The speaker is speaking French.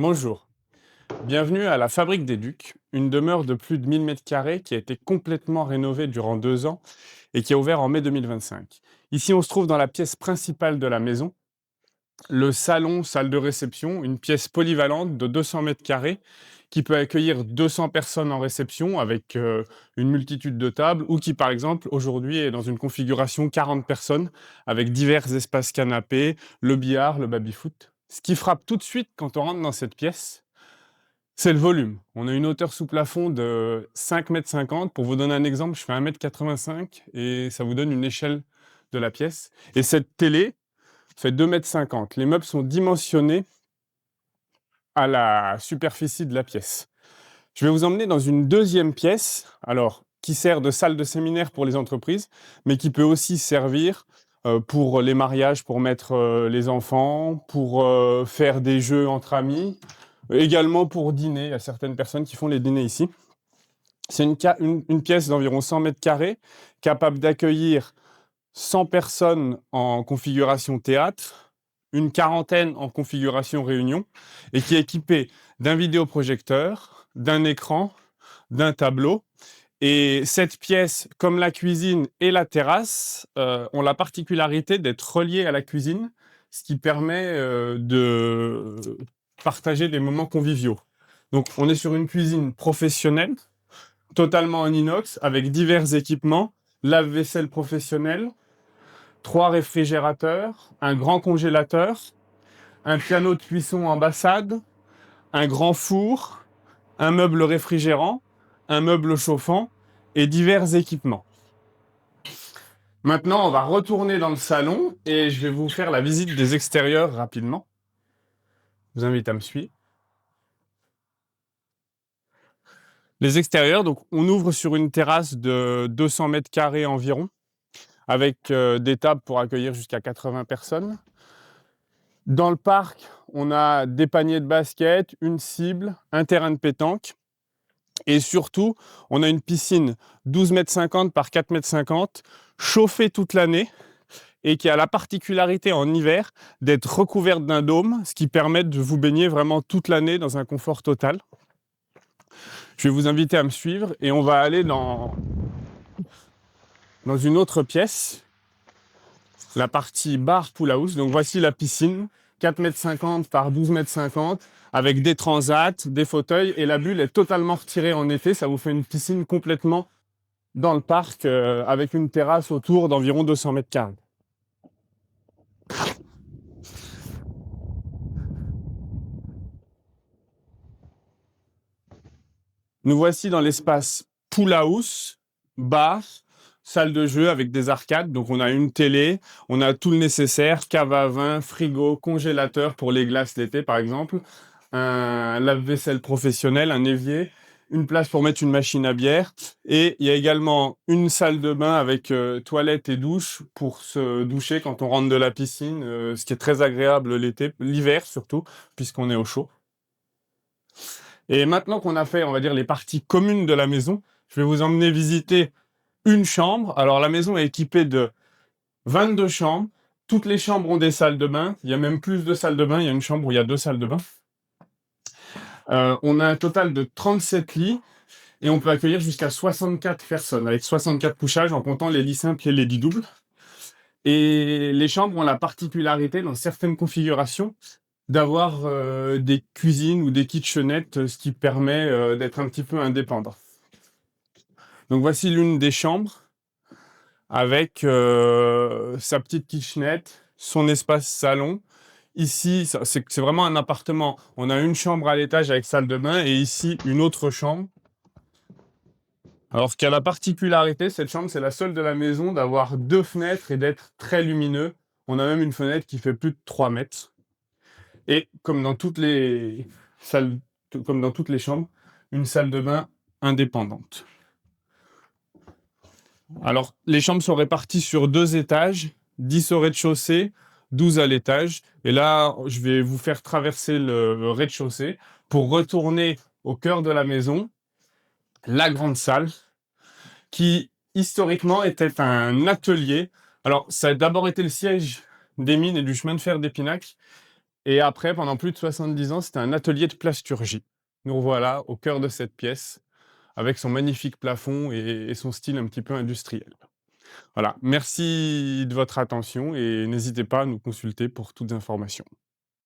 Bonjour, bienvenue à la Fabrique des Ducs, une demeure de plus de 1000 mètres carrés qui a été complètement rénovée durant 2 ans et qui a ouvert en mai 2025. Ici, on se trouve dans la pièce principale de la maison, le salon, salle de réception, une pièce polyvalente de 200 mètres carrés qui peut accueillir 200 personnes en réception avec une multitude de tables ou qui, par exemple, aujourd'hui est dans une configuration 40 personnes avec divers espaces canapés, le billard, le baby-foot. Ce qui frappe tout de suite quand on rentre dans cette pièce, c'est le volume. On a une hauteur sous plafond de 5,50 m. Pour vous donner un exemple, je fais 1,85 m et ça vous donne une échelle de la pièce. Et cette télé fait 2,50 m. Les meubles sont dimensionnés à la superficie de la pièce. Je vais vous emmener dans une deuxième pièce, alors qui sert de salle de séminaire pour les entreprises, mais qui peut aussi servir pour les mariages, pour mettre les enfants, pour faire des jeux entre amis, également pour dîner. Il y a certaines personnes qui font les dîners ici. C'est une pièce d'environ 100 mètres carrés, capable d'accueillir 100 personnes en configuration théâtre, une quarantaine en configuration réunion, et qui est équipée d'un vidéoprojecteur, d'un écran, d'un tableau. Et cette pièce, comme la cuisine et la terrasse, ont la particularité d'être reliées à la cuisine, ce qui permet de partager des moments conviviaux. Donc, on est sur une cuisine professionnelle, totalement en inox, avec divers équipements, lave-vaisselle professionnel, 3 réfrigérateurs, un grand congélateur, un piano de cuisson ambassade, un grand four, un meuble réfrigérant, un meuble chauffant et divers équipements. Maintenant, on va retourner dans le salon et je vais vous faire la visite des extérieurs rapidement. Je vous invite à me suivre. Les extérieurs, donc on ouvre sur une terrasse de 200 mètres carrés environ, avec des tables pour accueillir jusqu'à 80 personnes. Dans le parc, on a des paniers de basket, une cible, un terrain de pétanque. Et surtout, on a une piscine 12,50 m par 4,50 m, chauffée toute l'année et qui a la particularité en hiver d'être recouverte d'un dôme, ce qui permet de vous baigner vraiment toute l'année dans un confort total. Je vais vous inviter à me suivre et on va aller dans une autre pièce, la partie bar pool house. Donc voici la piscine, 4,50 m par 12,50 m, avec des transats, des fauteuils, et la bulle est totalement retirée en été. Ça vous fait une piscine complètement dans le parc, avec une terrasse autour d'environ 200 mètres carrés. Nous voici dans l'espace pool house, bar, salle de jeu avec des arcades. Donc on a une télé, on a tout le nécessaire, cave à vin, frigo, congélateur pour les glaces l'été par exemple, un lave-vaisselle professionnel, un évier, une place pour mettre une machine à bière, et il y a également une salle de bain avec toilette et douche pour se doucher quand on rentre de la piscine, ce qui est très agréable l'été, l'hiver surtout, puisqu'on est au chaud. Et maintenant qu'on a fait, on va dire, les parties communes de la maison, je vais vous emmener visiter une chambre. Alors la maison est équipée de 22 chambres. Toutes les chambres ont des salles de bain. Il y a même plus de salles de bain. Il y a une chambre où il y a 2 salles de bain. On a un total de 37 lits et on peut accueillir jusqu'à 64 personnes avec 64 couchages en comptant les lits simples et les lits doubles. Et les chambres ont la particularité, dans certaines configurations, d'avoir des cuisines ou des kitchenettes, ce qui permet d'être un petit peu indépendant. Donc voici l'une des chambres avec sa petite kitchenette, son espace salon. Ici, c'est vraiment un appartement. On a une chambre à l'étage avec salle de bain et ici une autre chambre. Alors, ce qui a la particularité, cette chambre, c'est la seule de la maison d'avoir 2 fenêtres et d'être très lumineux. On a même une fenêtre qui fait plus de 3 mètres. Et comme dans toutes les salles, comme dans toutes les chambres, une salle de bain indépendante. Alors, les chambres sont réparties sur 2 étages, 10 au rez-de-chaussée, 12 à l'étage. Et là, je vais vous faire traverser le rez-de-chaussée pour retourner au cœur de la maison, la grande salle, qui historiquement était un atelier. Alors, ça a d'abord été le siège des mines et du chemin de fer d'Épinac. Et après, pendant plus de 70 ans, c'était un atelier de plasturgie. Nous revoilà au cœur de cette pièce, avec son magnifique plafond et son style un petit peu industriel. Voilà, merci de votre attention et n'hésitez pas à nous consulter pour toutes informations.